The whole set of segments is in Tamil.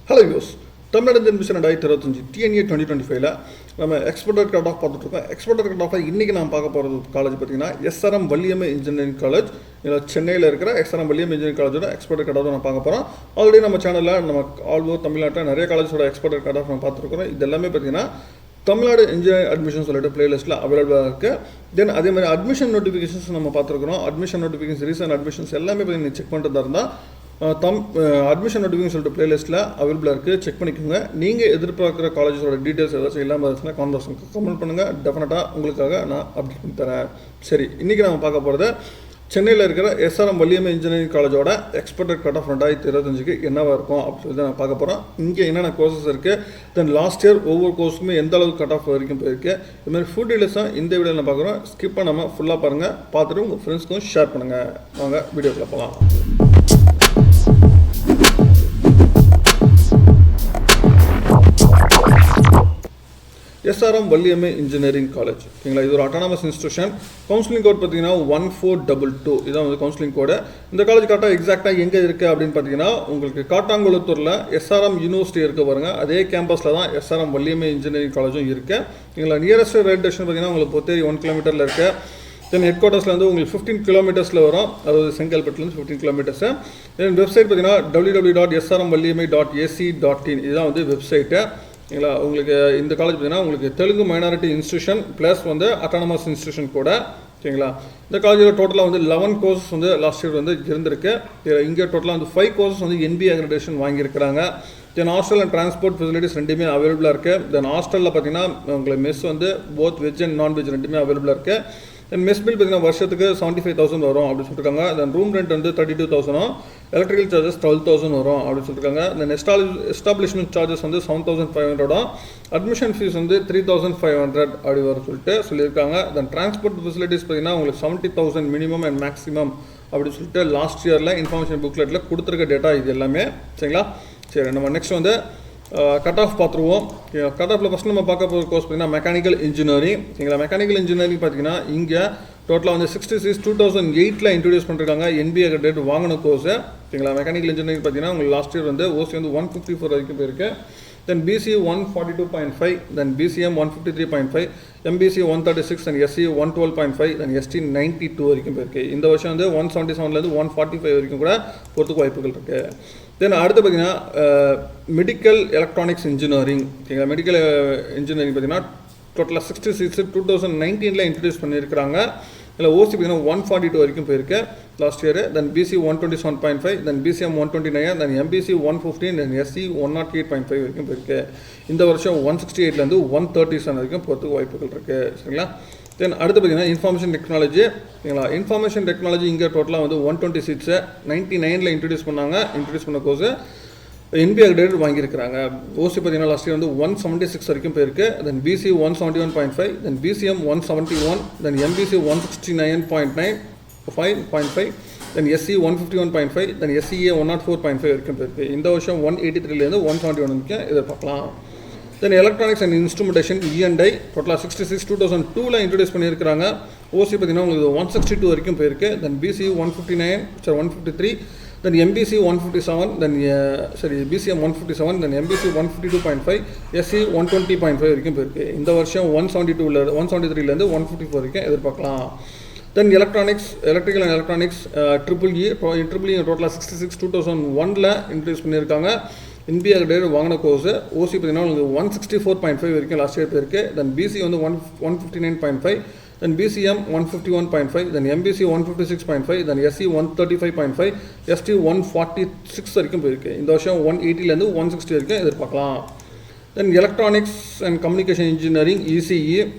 Hello use Tamil Nadu admission 2025 DNA 2025 நம்ம எக்ஸ்போர்ட்டட் கட் ஆஃப் பார்த்துட்ருக்கோம். எக்ஸ்போர்ட்டட் கட் ஆஃப் இன்றைக்கி நான் பார்க்க போகிறது காலேஜ் பார்த்தீங்கன்னா எஸ்ஆர்எம் வள்ளியம்மை இன்ஜினியரிங் காலேஜ். இதில் சென்னையில் இருக்கிற எஸ்ஆர்எம் வள்ளியம்மை இன்ஜினியரிங் காலேஜோட எக்ஸ்போர்ட்டட் கட் ஆஃப் நான் பார்க்க போகிறோம். ஆல்ரெடி நம்ம சேனலில் நம்ம ஆல் ஓவர் தமிழ்நாட்டில் நிறைய காலேஜோட எக்ஸ்போர்ட்டட் கட் ஆஃப் நம்ம பார்த்துருக்குறோம். இது எல்லாமே பார்த்தீங்கன்னா தமிழ்நாடு இன்ஜினியரிங் அட்மிஷன் சொல்லிட்டு பிளேலிஸ்ட்டில் அவைலபிளாக இருக்குது. தென் அதே மாதிரி அட்மிஷன் நோட்டிஃபிகேஷன்ஸ் நம்ம பார்த்துருக்குறோம். அட்மிஷன் நோட்டிஃபிகேஷன் ரீசன்ட் அட்மிஷன்ஸ் எல்லாமே பார்த்தீங்கன்னா செக் பண்ணுறதா இருந்தால் அட்மிஷன் நோட்டிஃபிகேஷன் சொல்லிட்டு பிளேலிஸ்ட்டில் அவைலபிளாக இருக்குது, செக் பண்ணிக்கோங்க. நீங்கள் எதிர்பார்க்குற காலேஜஸோட டீட்டெயில்ஸ் ஏதாச்சும் இல்லாமல் இருந்துச்சுன்னா கான்வர்சேஷனுக்கு கமெண்ட் பண்ணுங்கள். டெஃபினட்டாக உங்களுக்காக நான் அப்டேட் பண்ணி தரேன். சரி, இன்றைக்கி நம்ம பார்க்க போகிறது சென்னையில் இருக்கிற எஸ்ஆர்எம் வள்ளியம்மை இன்ஜினியரிங் காலேஜோட எக்ஸ்பெக்டட் கட் ஆஃப் 2025 என்னவாக இருக்கும் அப்படின்னு சொல்லி நான் பார்க்க போகிறோம். இங்கே என்னென்ன கோர்சஸ் இருக்குது, தென் லாஸ்ட் இயர் ஒவ்வொரு கோர்ஸுமே எந்த அளவுக்கு கட் ஆஃப் வரைக்கும் போயிருக்கு, இதுமாதிரி ஃபுல் டீடைல்ஸ் தான் இந்த வீடியோவில் நான் பார்க்குறோம். ஸ்கிப் பண்ணாமல் ஃபுல்லாக பாருங்கள், பார்த்துட்டு உங்கள் ஃப்ரெண்ட்ஸ்க்கும் ஷேர் பண்ணுங்கள். வாங்க வீடியோக்குள்ள போகலாம். எஸ்ஆர்எம் வள்ளியம்மை இன்ஜினியரிங் காலேஜ் ஓகேங்களா. இது ஒரு அட்டானமஸ் இன்ஸ்டியூஷன். கவுன்சிலிங் கோட் பார்த்தீங்கன்னா 1422 இதான் வந்து கவுன்சிலிங் கோடு. இந்த காலேஜ் கரெக்டாக எக்ஸாக்டாக எங்கே இருக்குது அப்படின்னு பார்த்தீங்கன்னா உங்களுக்கு காட்டாங்குளத்தூரில் எஸ்ஆர்எம் யூனிவர்சிட்டி இருக்க பாருங்க, அதே கேம்பஸில் தான் எஸ்ஆர்எம் வள்ளியம்மை இன்ஜினியரிங் காலேஜும் இருக்குது. எங்களை நியரஸ்ட் ரயில்வே ஸ்டேஷன் பார்த்தீங்கன்னா உங்களுக்கு பொத்தேரி 1 கிலோமீட்டரில் இருக்குது. தென் ஹெட் குவார்ட்டர்ஸ்லேருந்து உங்களுக்கு 15 கிலோமீட்டர்ஸில் வரும், அதாவது செங்கல்பட்டுலேருந்து 15 கிலோமீட்டர்ஸு. தென் வெப்சைட் பார்த்தீங்கன்னா www.srmvalliyammai.ac.in இதுதான் வந்து வெப்சைட்டு. ஓகேங்களா. உங்களுக்கு இந்த காலேஜ் பார்த்தீங்கன்னா உங்களுக்கு தெலுங்கு மைனாரிட்டி இன்ஸ்டியூஷன் ப்ளஸ் வந்து அட்டானமஸ் இன்ஸ்டியூஷன் கூட. ஓகேங்களா. இந்த காலேஜில் டோட்டலாக வந்து 11 கோர்சஸ் வந்து லாஸ்ட் இயர் வந்து இருந்திருக்கு. இங்கே டோட்டலாக வந்து 5 கோர்சஸ் வந்து NBA அக்ரெடிடேஷன் வாங்கியிருக்கிறாங்க. Then hostel and transport facilities ரெண்டுமே அவைலபிளாக இருக்குது. தென் ஹாஸ்டலில் பார்த்தீங்கன்னா உங்களுக்கு மெஸ் வந்து போத் வெஜ் அண்ட் நான்வெஜ் ரெண்டுமே அவைலபிளாக இருக்குது. தென் மெஸ் பில் பார்த்தீங்கன்னா வருஷத்துக்கு 75,000 வரும் அப்படின்னு சொல்லியிருக்காங்க. தென் ரூம் ரெண்ட் வந்து 32,000, எலக்ட்ரிக்கல் சார்ஜஸ் 12,000 வரும் அப்படின்னு சொல்லியிருக்காங்க. தென் எஸ்டாப்ளிஷ்மெண்ட் சார்ஜஸ் வந்து 7,500, அட்மிஷன் ஃபீஸ் வந்து 3,500 அப்படி வர சொல்லியிருக்காங்க. தென் டிரான்ஸ்போர்ட் ஃபெசிலிட்டிஸ் பார்த்தீங்கன்னா உங்களுக்கு 70,000 மினிமம் அண்ட் மேக்ஸிமம் அப்படின்னு சொல்லிட்டு லாஸ்ட் இயரில் இன்ஃபர்மேஷன் புக்லெட்டில் கொடுத்துருக்க டேட்டா இது எல்லாமே. சரிங்களா. சரி, நம்ம நெக்ஸ்ட் வந்து கட் ஆஃப் பார்த்துருவோம். கட் ஆஃபில் ஃபஸ்ட் நம்ம பார்க்க போகிற கோர்ஸ் பார்த்தீங்கன்னா மெக்கானிக்கல் இன்ஜினியரிங். சரிங்களா. மெக்கானிக்கல் இன்ஜினியரிங் பார்த்தீங்கன்னா இங்கே டோட்டலாக வந்து 66 2008 இன்ட்ரடியூஸ் பண்ணிருக்காங்க. NBA கிரெடிட் வாங்கின கோர்ஸு. சரிங்களா. மெக்கானிக்கல் இன்ஜினியரிங் பார்த்தீங்கன்னா உங்களுக்கு லாஸ்ட் இயர் வந்து ஓசி வந்து 154 வரைக்கும் போயிருக்கு. தென் BC 142.5, தென் BCM 153.5, MBC 136, தென் SC 112.5, தென் ST 92 வரைக்கும் போயிருக்கு. இந்த வருஷம் வந்து 177 145 வரைக்கும் கூட போகிறதுக்கு வாய்ப்புகள் இருக்குது. தென் அடுத்து பார்த்தீங்கன்னா மெடிக்கல் எலக்ட்ரானிக்ஸ் இன்ஜினியரிங். ஓகேங்களா. மெடிக்கல் இன்ஜினியரிங் பார்த்தீங்கன்னா டோட்டலாக 66 2019 இன்ட்ரடியூஸ் பண்ணியிருக்கிறாங்க. இதில் ஓசி பார்த்தீங்கன்னா 142 வரைக்கும் போயிருக்கு லாஸ்ட் இயர். தென் BC 127.5, தென் BCM 129, தென் MBC 115, தென் SC 108.5 வரைக்கும் போயிருக்கு. இந்த வருஷம் 168 137 வரைக்கும் போகிறதுக்கு வாய்ப்புகள் இருக்குது. சரிங்களா. தென் அடுத்து பார்த்தீங்கன்னா இன்ஃபர்மேஷன் டெக்னாலஜி. சரிங்களா. இன்ஃபர்மேஷன் டெக்னாலஜி இங்கே டோட்டலாக வந்து 120 சீட்ஸு 99 இன்ட்ரடியூஸ் பண்ண கோர்ஸு NBA கிரெடிட் வாங்கியிருக்கிறாங்க. ஓசி பார்த்தீங்கன்னா லாஸ்ட் இயர் வந்து 176 வரைக்கும் போயிருக்கு. தென் BC 171.5, தென் BCM 171, தென் MBC 169.5, தென் SC 151.5, தென் SCA 104.5 வரைக்கும் போயிருக்கு. இந்த வருஷம் 183 171 வரைக்கும் எதிர்பார்க்கலாம். தென் எலக்ட்ரானிக்ஸ் அண்ட் இன்ஸ்ட்ருமெண்டேஷன் E&I டோட்டலாக 66 2002 இன்ட்ரடியூஸ் பண்ணியிருக்கிறாங்க. ஓசி பார்த்தீங்கன்னா உங்களுக்கு 162 வரைக்கும் போயிருக்கு. தென் BC 153, தென் MBC 157, தென் BCM 157, தென் MBC 152.5, SC 120.5 வரைக்கும் போயிருக்கு. இந்த வருஷம் 173 154 வரைக்கும் எதிர்பார்க்கலாம். தென் எலக்ட்ரிக்கல் அண்ட் எலக்ட்ரானிக்ஸ் EEE டோட்டலாக 66 2001 இன்ட்ரடியூஸ் பண்ணியிருக்காங்க. NBA கிரெடிட் வாங்கின கோர்ஸு. ஓசி பார்த்தீங்கன்னா உங்களுக்கு 164.5 வரைக்கும் லாஸ்ட் இயர் போயிருக்கு. தென் BC வந்து 159.5, தென் BCM 151.5, தென் MBC 156.5, தென் SC 135.5, ST 146 வரைக்கும் போயிருக்கு. இந்த வருஷம் 180 160 வரைக்கும் எதிர்பார்க்கலாம். தென் electronics and communication engineering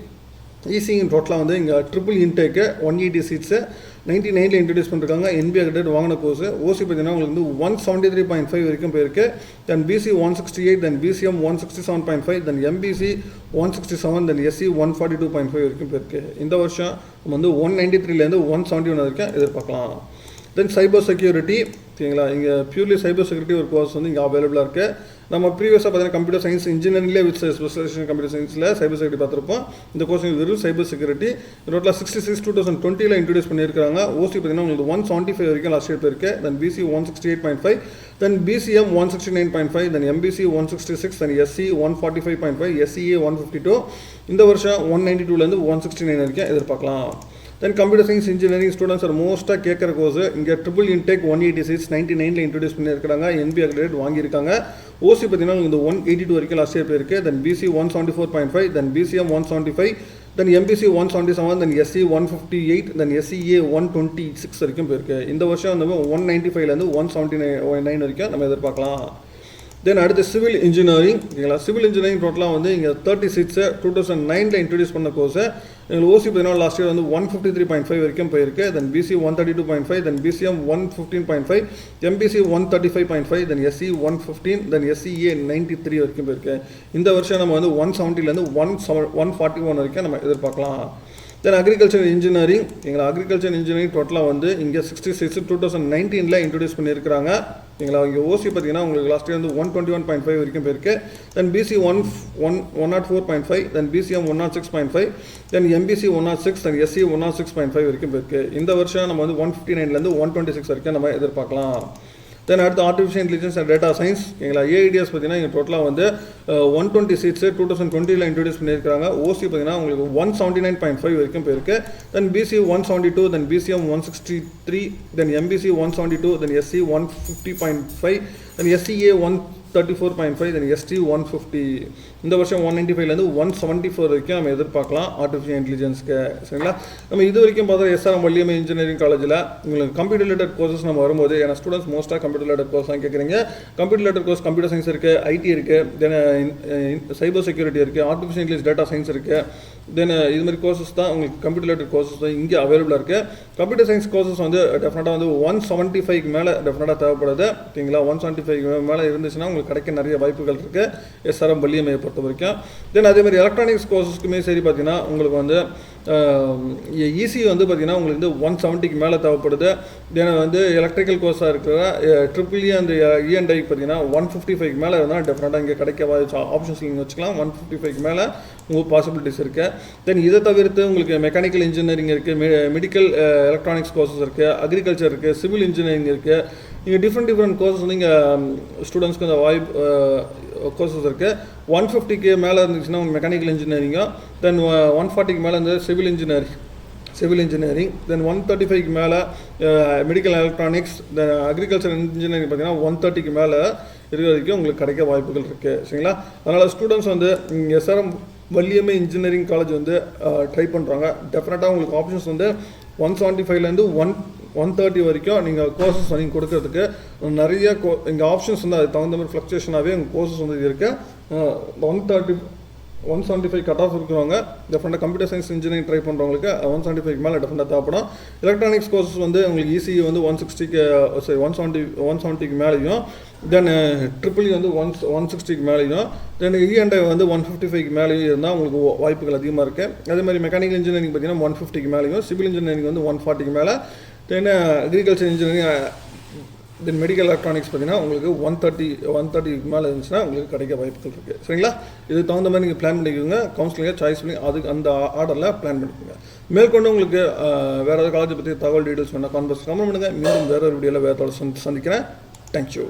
ECE டோட்டலாக வந்து இங்கே ட்ரிபிள் இன்டேக்கு 180 சீட்ஸு 99 இன்ட்ரடியூஸ் பண்ணிருக்காங்க. NBA கிரெடிட் வாங்கின கோர்ஸு. ஓசி பார்த்தீங்கன்னா உங்களுக்கு வந்து 173.5 வரைக்கும் போயிருக்கு. தென் BC 168, தென் BCM 167.5, தென் MBC 167, தென் SC 142.5 வரைக்கும் போயிருக்கு. இந்த வருஷம் நம்ம வந்து 193 171 வரைக்கும் எதிர்பார்க்கலாம். தென் சைபர் செக்யூரிட்டி ஓகேங்களா. இங்கே பியூர்லி சைபர் செக்யூரிட்டி ஒரு கோர்ஸ் வந்து இங்கே அவைலபிளாக இருக்குது. நம்ம ப்ரீவியஸாக பார்த்தீங்கன்னா கம்ப்யூட்டர் சயின்ஸ் இன்ஜினியரிங்லேயே வித் ஸ்பெஷலைசேஷன் கம்ப்யூட்டர் சயின்ஸில் சைபர் செக்யூரிட்டி பார்த்துருப்போம். இந்த கோர்ஸ் வெறும் சைபர் செக்யூரிட்டி டோட்டலாக 66 2020 இன்ட்ரடியூஸ் பண்ணியிருக்காங்க. ஓசி பார்த்தீங்கன்னா உங்களுக்கு 175 வரைக்கும் லாஸ்ட் இயர் போயிருக்கு. Then BC 168.5, then BCM 169.5, then MBC 166, then SC 145.5, SCA 152. இந்த வருஷம் 192லேருந்து 169 வரைக்கும் எதிர்பார்க்கலாம். Then computer science engineering students are மோஸ்ட்டாக கேட்குற கோர்ஸ் இங்கே ட்ரிபிள் இன்டேக் 186 99 இன்ட்ரடியூஸ் பண்ணியிருக்காங்க. என்பி அக்ரிடேட் வாங்கியிருக்காங்க. ஓசி பார்த்தீங்கன்னா இந்த 182 வரைக்கும் லாஸ்ட் இயர் போயிருக்கு. Then BC 174.5, then BCM 175, then MBC 177, then SC 158, then SCA 126 வரைக்கும் போயிருக்கு. இந்த வருஷம் வந்து 195லேருந்து 179 வரைக்கும் நம்ம எதிர்பார்க்கலாம். தென் அடுத்து சிவில் இன்ஜினியரிங் ஓகேங்களா. சிவில் இன்ஜினியரிங் டோட்டலாக வந்து இங்கே 30 சீட்ஸு 2009 இன்ட்ரடியூஸ் பண்ண கோர்ஸு. எங்களுக்கு ஓசி பார்த்தீங்கன்னா லாஸ்ட் இயர் வந்து 153.5 வரைக்கும் போயிருக்கு. Then BC 132.5, then BCM 115.5, MBC 135.5, then SC 115, then SCA 93 வரைக்கும் போயிருக்கு. இந்த வருஷம் நம்ம வந்து 170லேருந்து 141 வரைக்கும் நம்ம எதிர்பார்க்கலாம். தென் அக்ரிகல்ச்சர் இன்ஜினியரிங் எங்களை அக்ரிகல்ச்சர் இன்ஜினியரிங் டோட்டலாக வந்து இங்கே 66 2019 இன்ட்ரடியூஸ் பண்ணியிருக்கிறாங்க. எங்களை இங்கே ஓசி பார்த்தீங்கன்னா உங்களுக்கு லாஸ்ட் இயர் வந்து 121.5 வரைக்கும் போயிருக்கு. Then BC 104.5, then BCM 106.5, then MBC 106, then SC 106.5 வரைக்கும் போயிருக்கு. இந்த வருஷம் நம்ம வந்து 159லேருந்து 126 வரைக்கும் நம்ம எதிர்பார்க்கலாம். தென் அடுத்து artificial intelligence and data science எங்களை ஏஐடிஎஸ் பார்த்தீங்கன்னா இங்கே டோட்டலாக வந்து 120 சீட்ஸு 2020 இன்ட்ரடியூஸ் பண்ணியிருக்காங்க. ஓசி பார்த்தீங்கன்னா உங்களுக்கு 179.5 வரைக்கும் போயிருக்கு. Then BC 172, then BCM 163, then MBC 172, then SC 150.5, then SCA 134.5, then ST 150. இந்த வருஷம் 195லேருந்து 174 வரைக்கும் நம்ம எதிர்பார்க்கலாம் ஆர்டிஃபிஷியல் இன்டெலிஜென்ஸ்க்கு. சரிங்களா. நம்ம இது வரைக்கும் பார்த்தா எஸ்ஆர்எம் வள்ளியம்மை இன்ஜினியரிங் காலேஜில் உங்களுக்கு கம்ப்யூட்டர் ரிலேட்டட் கோர்சஸ் நம்ம வரும்போது ஏன்னா ஸ்டூடெண்ட்ஸ் மோஸ்ட்டாக கம்ப்யூட்டர் ரிலேட்டட் கோர்ஸ் தான் கேட்குறீங்க. Computer related course computer science இருக்குது, ஐடி இருக்குது, தென் சைபர் செக்யூரிட்டி இருக்குது, ஆர்டிஃபிஷியல் இன்டெலிஜென்ஸ் டேட்டா சயின்ஸ் இருக்குது. தென் இது மாதிரி கோர்சஸ் தான் உங்களுக்கு கம்ப்யூட்டர் ரிலேட்டட் கோர்சஸ் தான் இங்கே அவைலபிளாக இருக்குது. கம்ப்யூட்டர் சயின்ஸ் கோர்சஸ் வந்து டெஃபினட்டாக வந்து 175க்கு மேலே டெஃபினட்டாக தேவைப்படுது. ஓகேங்களா. 175 மேலே இருந்துச்சுன்னா உங்களுக்கு கிடைக்க நிறைய வாய்ப்புகள் இருக்குது எஸ்ஆர்எம் வள்ளியம்மையை பொறுத்த வரைக்கும். தென் அதே மாதிரி எலக்ட்ரானிக்ஸ் கோர்சஸ்க்குமே சரி பார்த்தீங்கன்னா உங்களுக்கு வந்து ஈஸி வந்து பார்த்தீங்கன்னா உங்களுக்கு வந்து 170க்கு மேலே தேவைப்படுது. தென் வந்து எலக்ட்ரிக்கல் கோர்ஸாக இருக்கிற ட்ரிபிள்இ அந்த இஎன்ஐ பார்த்தீங்கன்னா 155க்கு மேலே இருந்தால் டெஃபினட்டாக இங்கே கிடைக்க ஆப்ஷன்ஸ் நீங்கள் வச்சுக்கலாம். 155க்கு மேலே உங்களுக்கு பாசிபிலிட்டிஸ் இருக்குது. தென் இதை தவிர்த்து உங்களுக்கு மெக்கானிக்கல் இன்ஜினியரிங் இருக்குது, மெடிக்கல் எலக்ட்ரானிக்ஸ் கோர்சஸ் இருக்குது, அக்ரிகல்ச்சர் இருக்குது, சிவில் இன்ஜினியரிங் இருக்குது. இங்கே டிஃப்ரெண்ட் கோர்சஸ் வந்து இங்கே ஸ்டூடெண்ட்ஸ்க்கு அந்த வாய்ப்பு கோர்சஸ் இருக்குது. 150க்கு மேலே இருந்துச்சுன்னா மெக்கானிக்கல் இன்ஜினியரிங்கும், தென் 140க்கு மேலே இருந்து சிவில் இன்ஜினியரிங், தென் 135க்கு மேலே மெடிக்கல் எலக்ட்ரானிக்ஸ், தென் அக்ரிகல்ச்சர் இன்ஜினியரிங் பார்த்தீங்கன்னா 130க்கு மேலே இருக்கிற வரைக்கும் உங்களுக்கு கிடைக்க வாய்ப்புகள் இருக்குது. சரிங்களா. அதனால் ஸ்டூடெண்ட்ஸ் வந்து எஸ்ஆர்எம் வள்ளியம்மை இன்ஜினியரிங் காலேஜ் வந்து ட்ரை பண்ணுறாங்க. டெஃபினட்டாக உங்களுக்கு ஆப்ஷன்ஸ் வந்து 175லேருந்து 130 வரைக்கும் நீங்கள் கோர்சஸ் நீங்கள் கொடுக்கறதுக்கு நிறைய இங்கே ஆப்ஷன்ஸ் வந்து அதுக்கு தகுந்த மாதிரி ஃப்ளக்சுவேஷனாகவே உங்கள் கோர்சஸ் வந்து இருக்குது. 175 கட் ஆஃப் இருக்கிறவங்க டெஃபினட்டாக கம்ப்யூட்டர் சயின்ஸ் இன்ஜினியரிங் ட்ரை பண்ணுறவங்களுக்கு 175க்கு மேலே டெஃபினட்டாக தேவைப்படும். எலக்ட்ரானிக்ஸ் கோர்சஸ் வந்து உங்களுக்கு ஈஸி வந்து 170க்கு மேலேயும், தென் ட்ரிபிள்இ வந்து 160க்கு மேலேயும், தென் இஎன்ஐ வந்து 155க்கு மேலேயும் இருந்தால் உங்களுக்கு வாய்ப்புகள் அதிகமாக இருக்குது. அதே மாதிரி மெக்கானிக்கல் இன்ஜினியரிங் பார்த்தீங்கன்னா 150க்கு மேலேயும், சிவில் இன்ஜினியரிங் வந்து 140க்கு மேலே, then agriculture engineering, then medical electronics பார்த்தீங்கன்னா உங்களுக்கு 130க்கு மேலே இருந்துச்சுன்னா உங்களுக்கு கிடைக்க வாய்ப்புகள் இருக்குது. சரிங்களா. இதுக்கு தகுந்த மாதிரி நீங்கள் பிளான் பண்ணிக்கோங்க. கவுன்சிலிங்கை சாய்ஸ் பண்ணி அதுக்கு அந்த ஆர்டரில் பிளான் பண்ணிக்கோங்க. மேற்கொண்டு உங்களுக்கு வேறு ஏதாவது காலேஜை பற்றி தகவல் டீட்டெயில்ஸ் வேணால் கான்வர்ஸ் கமெண்ட் பண்ணுங்கள். மீண்டும் வேறு ஒரு வீடியோவில் வேறு சந்திக்கிறேன். தேங்க்யூ.